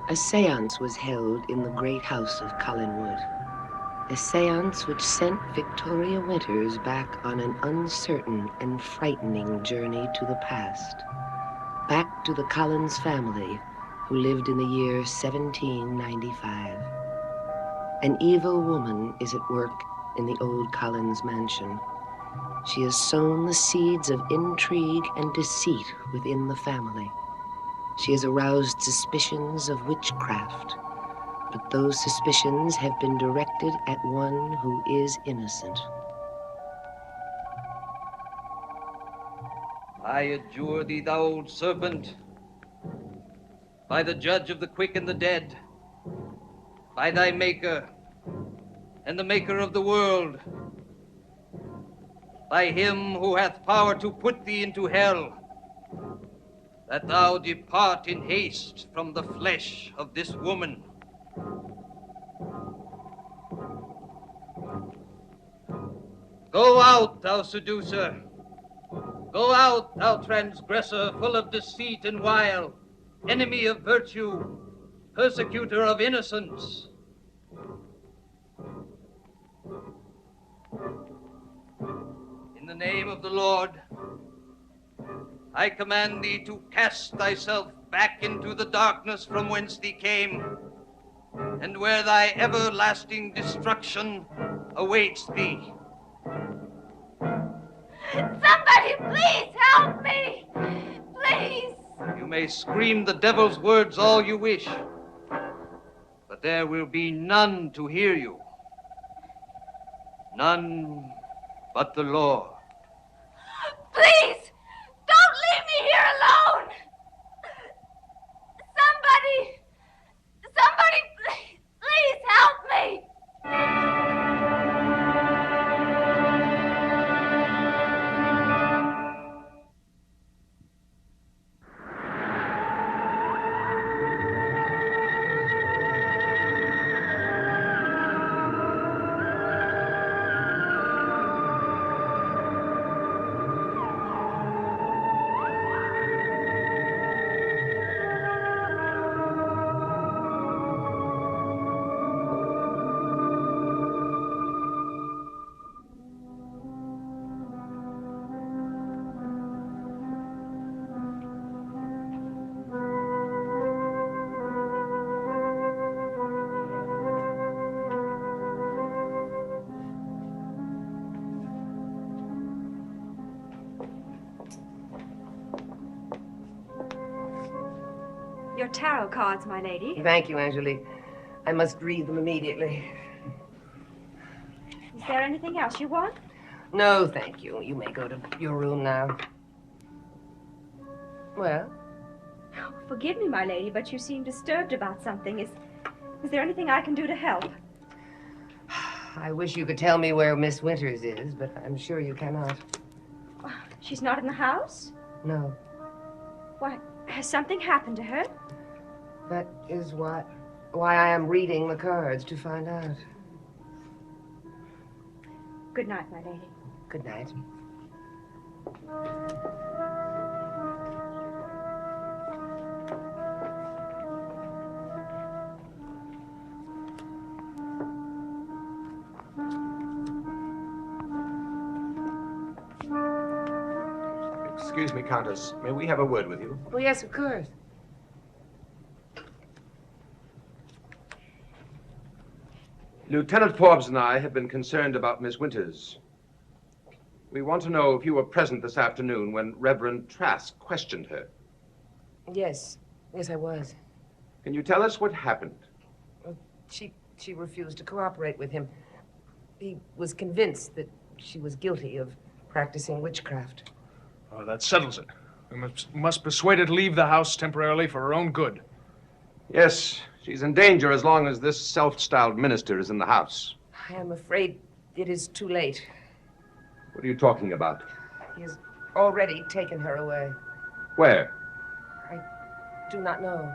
A séance was held in the great house of Collinwood. A séance which sent Victoria Winters back on an uncertain and frightening journey to the past. Back to the Collins family, who lived in the year 1795. An evil woman is at work in the old Collins mansion. She has sown the seeds of intrigue and deceit within the family. She has aroused suspicions of witchcraft, but those suspicions have been directed at one who is innocent. I adjure thee, thou old serpent, by the judge of the quick and the dead, by thy maker and the maker of the world, by him who hath power to put thee into hell, that thou depart in haste from the flesh of this woman. Go out, thou seducer. Go out, thou transgressor, full of deceit and wile, enemy of virtue, persecutor of innocence. In the name of the Lord, I command thee to cast thyself back into the darkness from whence thee came, and where thy everlasting destruction awaits thee. Somebody, please help me! Please! You may scream the devil's words all you wish, but there will be none to hear you. None but the Lord. Please! Don't leave me here alone! Somebody, please help me! Your tarot cards, my lady. Thank you, Angelique. I must read them immediately. Is there anything else you want? No, thank you. You may go to your room now. Well? Oh, forgive me, my lady, but you seem disturbed about something. Is there anything I can do to help? I wish you could tell me where Miss Winters is, but I'm sure you cannot. She's not in the house? No. Why, has something happened to her? That is why I am reading the cards, to find out. Good night, my lady. Good night. Excuse me, Countess. May we have a word with you? Oh, yes, of course. Lieutenant Forbes and I have been concerned about Miss Winters. We want to know if you were present this afternoon when Reverend Trask questioned her. Yes, I was. Can you tell us what happened? Well, she refused to cooperate with him. He was convinced that she was guilty of practicing witchcraft. Oh, that settles it. We must persuade her to leave the house temporarily for her own good. Yes, she's in danger as long as this self-styled minister is in the house. I am afraid it is too late. What are you talking about? He has already taken her away. Where? I do not know.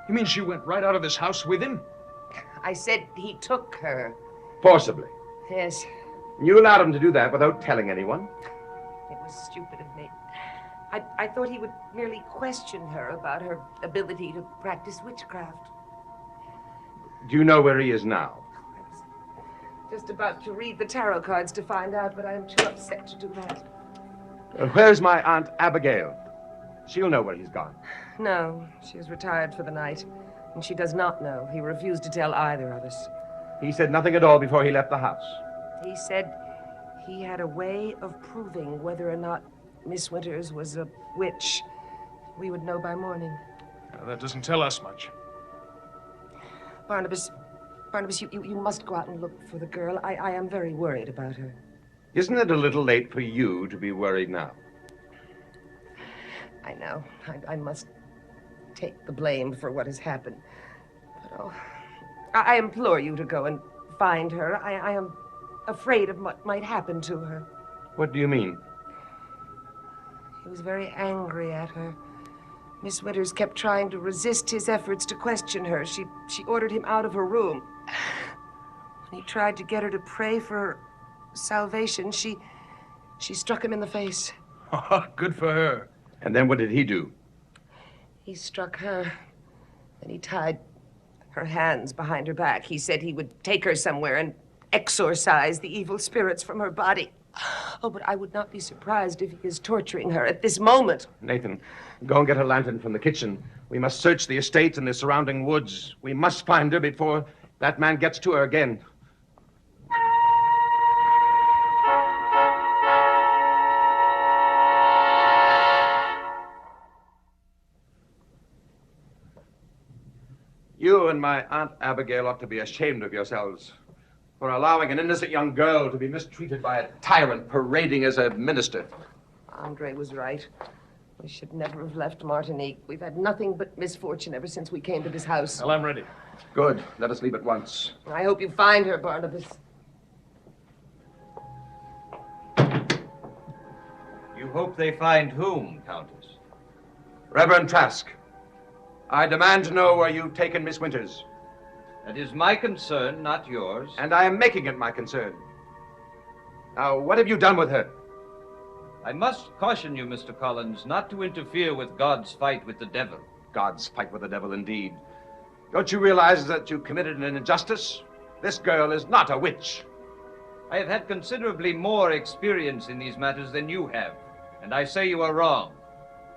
You mean she went right out of this house with him? I said he took her. Forcibly. Yes. You allowed him to do that without telling anyone? It was stupid of me. I thought he would merely question her about her ability to practice witchcraft. Do you know where he is now? I was just about to read the tarot cards to find out, but I am too upset to do that. Where's my Aunt Abigail? She'll know where he's gone. No, she is retired for the night, and she does not know. He refused to tell either of us. He said nothing at all before he left the house. He said he had a way of proving whether or not Miss Winters was a witch. We would know by morning. That doesn't tell us much. Barnabas, you must go out and look for the girl. I am very worried about her. Isn't it a little late for you to be worried now? I know. I must take the blame for what has happened. But, oh, I implore you to go and find her. I am afraid of what might happen to her. What do you mean? He was very angry at her. Miss Winters kept trying to resist his efforts to question her. She ordered him out of her room. When he tried to get her to pray for her salvation, she struck him in the face. Good for her. And then what did he do? He struck her. Then he tied her hands behind her back. He said he would take her somewhere and exorcise the evil spirits from her body. Oh, but I would not be surprised if he is torturing her at this moment. Nathan, go and get a lantern from the kitchen. We must search the estate and the surrounding woods. We must find her before that man gets to her again. You and my Aunt Abigail ought to be ashamed of yourselves for allowing an innocent young girl to be mistreated by a tyrant parading as a minister. Andre was right. We should never have left Martinique. We've had nothing but misfortune ever since we came to this house. Well, I'm ready. Good. Let us leave at once. I hope you find her, Barnabas. You hope they find whom, Countess? Reverend Trask, I demand to know where you've taken Miss Winters. That is my concern, not yours. And I am making it my concern. Now, what have you done with her? I must caution you, Mr. Collins, not to interfere with God's fight with the devil. God's fight with the devil, indeed. Don't you realize that you committed an injustice? This girl is not a witch. I have had considerably more experience in these matters than you have, and I say you are wrong.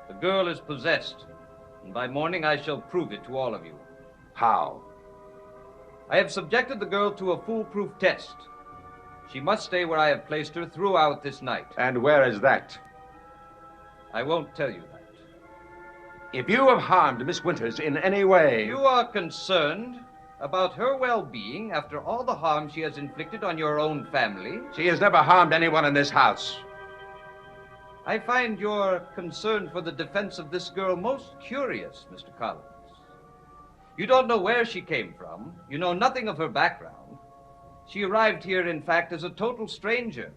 The girl is possessed, and by morning I shall prove it to all of you. How? I have subjected the girl to a foolproof test. She must stay where I have placed her throughout this night. And where is that? I won't tell you that. If you have harmed Miss Winters in any way... You are concerned about her well-being after all the harm she has inflicted on your own family. She has never harmed anyone in this house. I find your concern for the defense of this girl most curious, Mr. Collins. You don't know where she came from. You know nothing of her background. She arrived here, in fact, as a total stranger.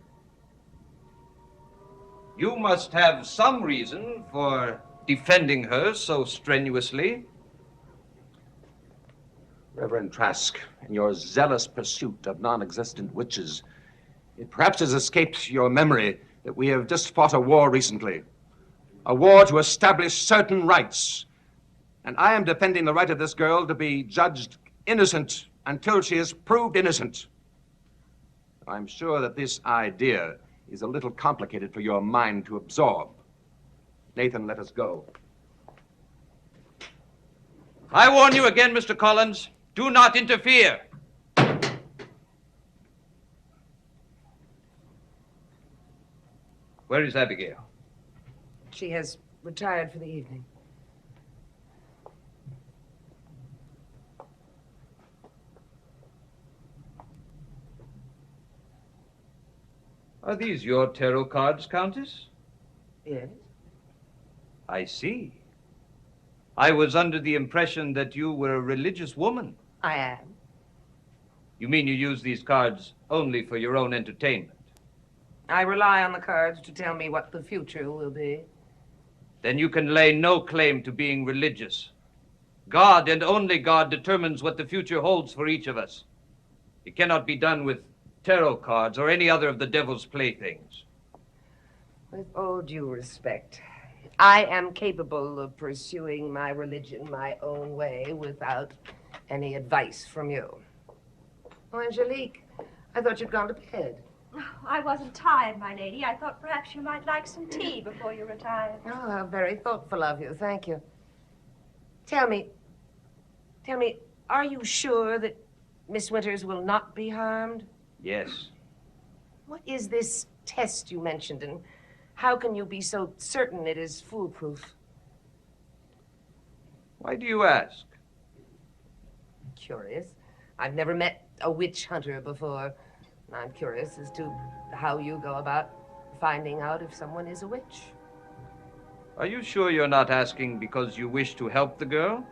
You must have some reason for defending her so strenuously. Reverend Trask, in your zealous pursuit of non-existent witches, it perhaps has escaped your memory that we have just fought a war recently. A war to establish certain rights. And I am defending the right of this girl to be judged innocent until she is proved innocent. I'm sure that this idea is a little complicated for your mind to absorb. Nathan, let us go. I warn you again, Mr. Collins, do not interfere. Where is Abigail? She has retired for the evening. Are these your tarot cards, Countess? Yes. I see. I was under the impression that you were a religious woman. I am. You mean you use these cards only for your own entertainment? I rely on the cards to tell me what the future will be. Then you can lay no claim to being religious. God and only God determines what the future holds for each of us. It cannot be done with tarot cards or any other of the devil's playthings. With all due respect, I am capable of pursuing my religion my own way without any advice from you. Oh, Angelique, I thought you'd gone to bed. Oh, I wasn't tired, my lady. I thought perhaps you might like some tea before you retired. Oh, how very thoughtful of you. Thank you. Tell me, are you sure that Miss Winters will not be harmed? Yes. What is this test you mentioned, and how can you be so certain it is foolproof? Why do you ask? Curious. I've never met a witch hunter before. And I'm curious as to how you go about finding out if someone is a witch. Are you sure you're not asking because you wish to help the girl?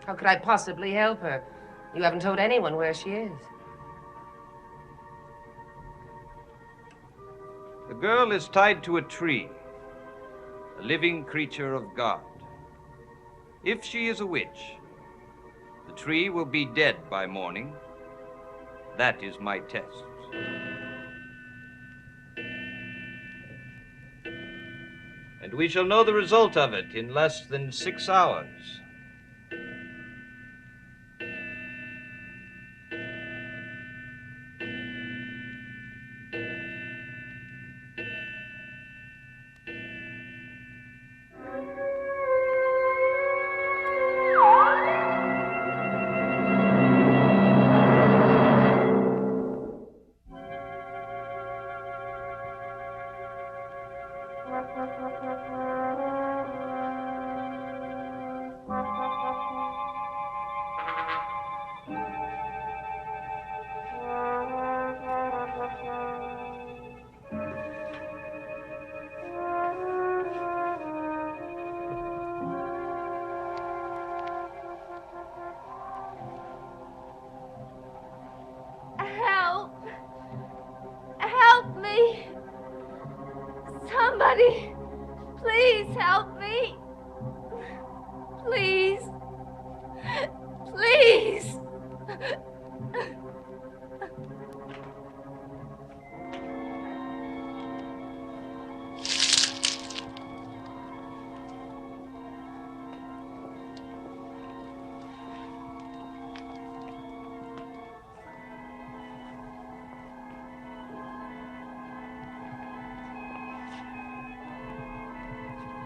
How could I possibly help her? You haven't told anyone where she is. The girl is tied to a tree, a living creature of God. If she is a witch, the tree will be dead by morning. That is my test. And we shall know the result of it in less than 6 hours. Help. Help me. Somebody, please help me. Please. Please.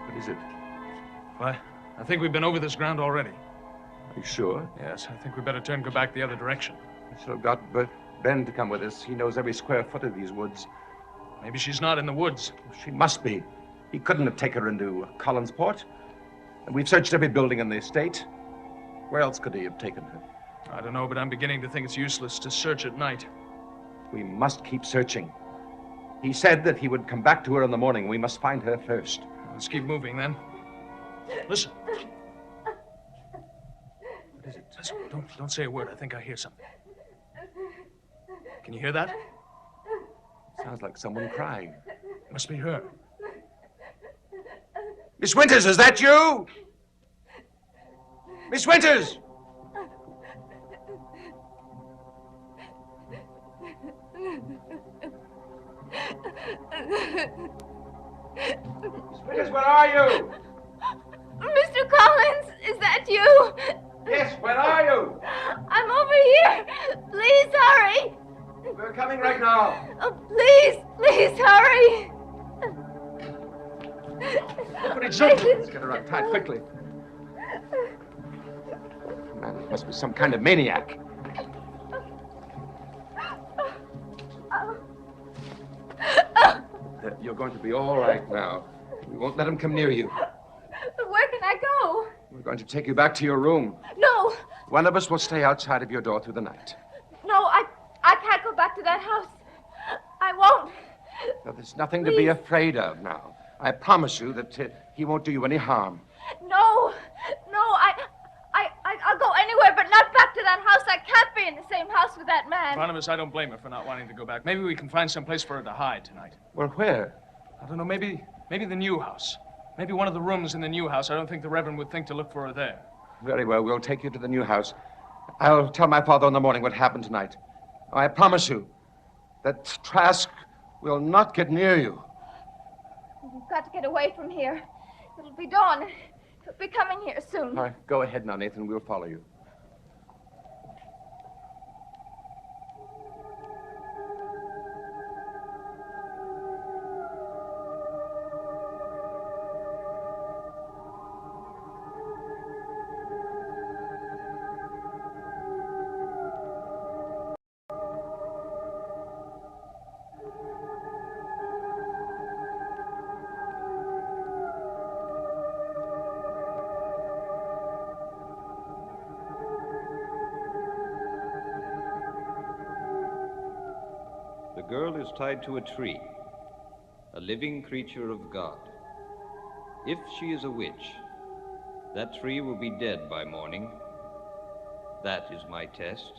What is it? Why, I think we've been over this ground already. Are you sure? Yes, I think we better go back the other direction. I should have got Ben to come with us. He knows every square foot of these woods. Maybe she's not in the woods. She must be. He couldn't have taken her into Collinsport. And we've searched every building in the estate. Where else could he have taken her? I don't know, but I'm beginning to think it's useless to search at night. We must keep searching. He said that he would come back to her in the morning. We must find her first. Let's keep moving then. Listen. What is it? Listen, don't say a word. I think I hear something. Can you hear that? Sounds like someone crying. Must be her. Miss Winters, is that you? Miss Winters! Miss Winters, where are you? Mr. Collins, is that you? Yes, where are you? I'm over here. Please hurry. We're coming right now. Oh, please hurry. What is it? Let's get her untied quickly. Man, must be some kind of maniac. You're going to be all right now. We won't let him come near you. But where can I go? We're going to take you back to your room. No, One of us will stay outside of your door through the night. no, I can't go back to that house. I won't. Now, there's nothing to be afraid of now. I promise you that he won't do you any harm. No, I'll go anywhere, but not back to that house. I can't be in the same house with that man. Barnabas, I don't blame her for not wanting to go back. Maybe we can find some place for her to hide tonight. Well, where? I don't know, maybe the new house. Maybe one of the rooms in the new house. I don't think the Reverend would think to look for her there. Very well, we'll take you to the new house. I'll tell my father in the morning what happened tonight. I promise you that Trask will not get near you. You've got to get away from here. It'll be dawn. He'll be coming here soon. All right, go ahead now, Nathan. We'll follow you. The girl is tied to a tree, a living creature of God. If she is a witch, that tree will be dead by morning. That is my test.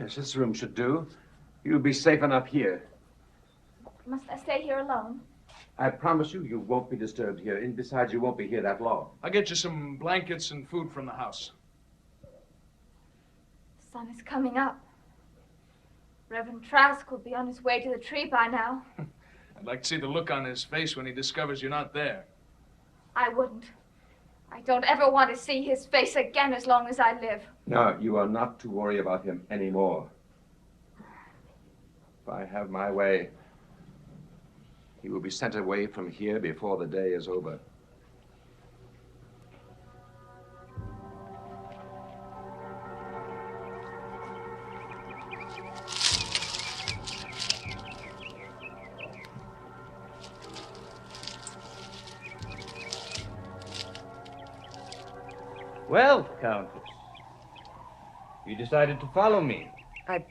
Yes, this room should do. You'll be safe enough here. Must I stay here alone? I promise you, you won't be disturbed here. And besides, you won't be here that long. I'll get you some blankets and food from the house. The sun is coming up. Reverend Trask will be on his way to the tree by now. I'd like to see the look on his face when he discovers you're not there. I wouldn't. I don't ever want to see his face again as long as I live. No, you are not to worry about him anymore. If I have my way, he will be sent away from here before the day is over. Well, Countess, you decided to follow me. I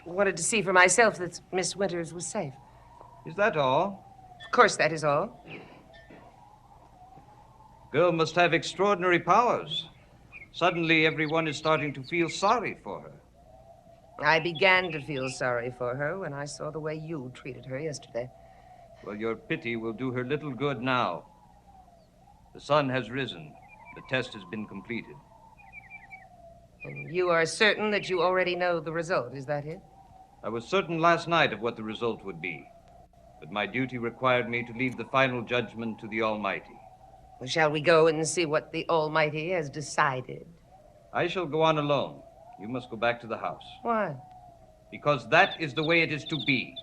wanted to see for myself that Miss Winters was safe. Is that all? Of course, that is all. Girl must have extraordinary powers. Suddenly, everyone is starting to feel sorry for her. I began to feel sorry for her when I saw the way you treated her yesterday. Well, your pity will do her little good now. The sun has risen. The test has been completed. And you are certain that you already know the result, is that it? I was certain last night of what the result would be, but my duty required me to leave the final judgment to the Almighty. Shall we go and see what the Almighty has decided? I shall go on alone. You must go back to the house. Why? Because that is the way it is to be.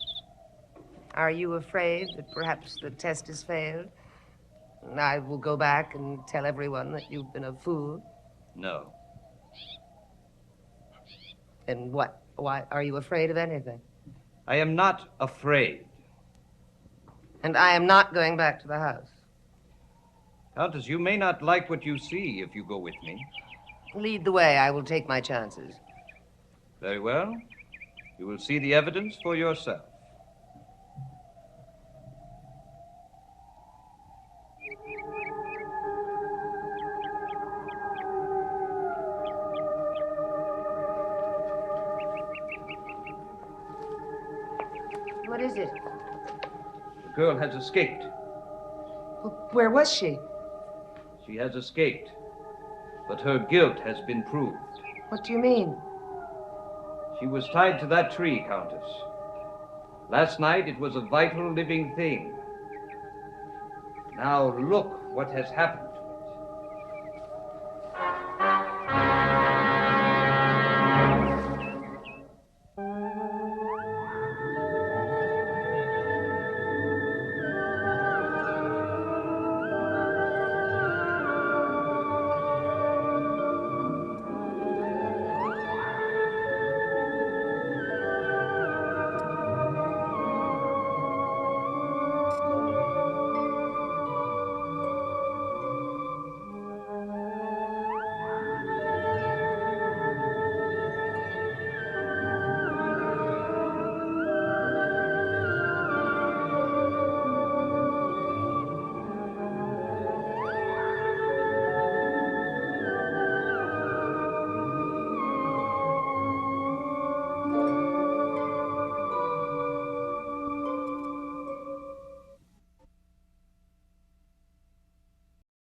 Are you afraid that perhaps the test has failed? And I will go back and tell everyone that you've been a fool? No. And what? Why are you afraid of anything? I am not afraid. And I am not going back to the house. Countess, you may not like what you see if you go with me. Lead the way. I will take my chances. Very well. You will see the evidence for yourself. What is it? The girl has escaped. Where was she? She has escaped. But her guilt has been proved. What do you mean? She was tied to that tree, Countess. Last night it was a vital living thing. Now look what has happened.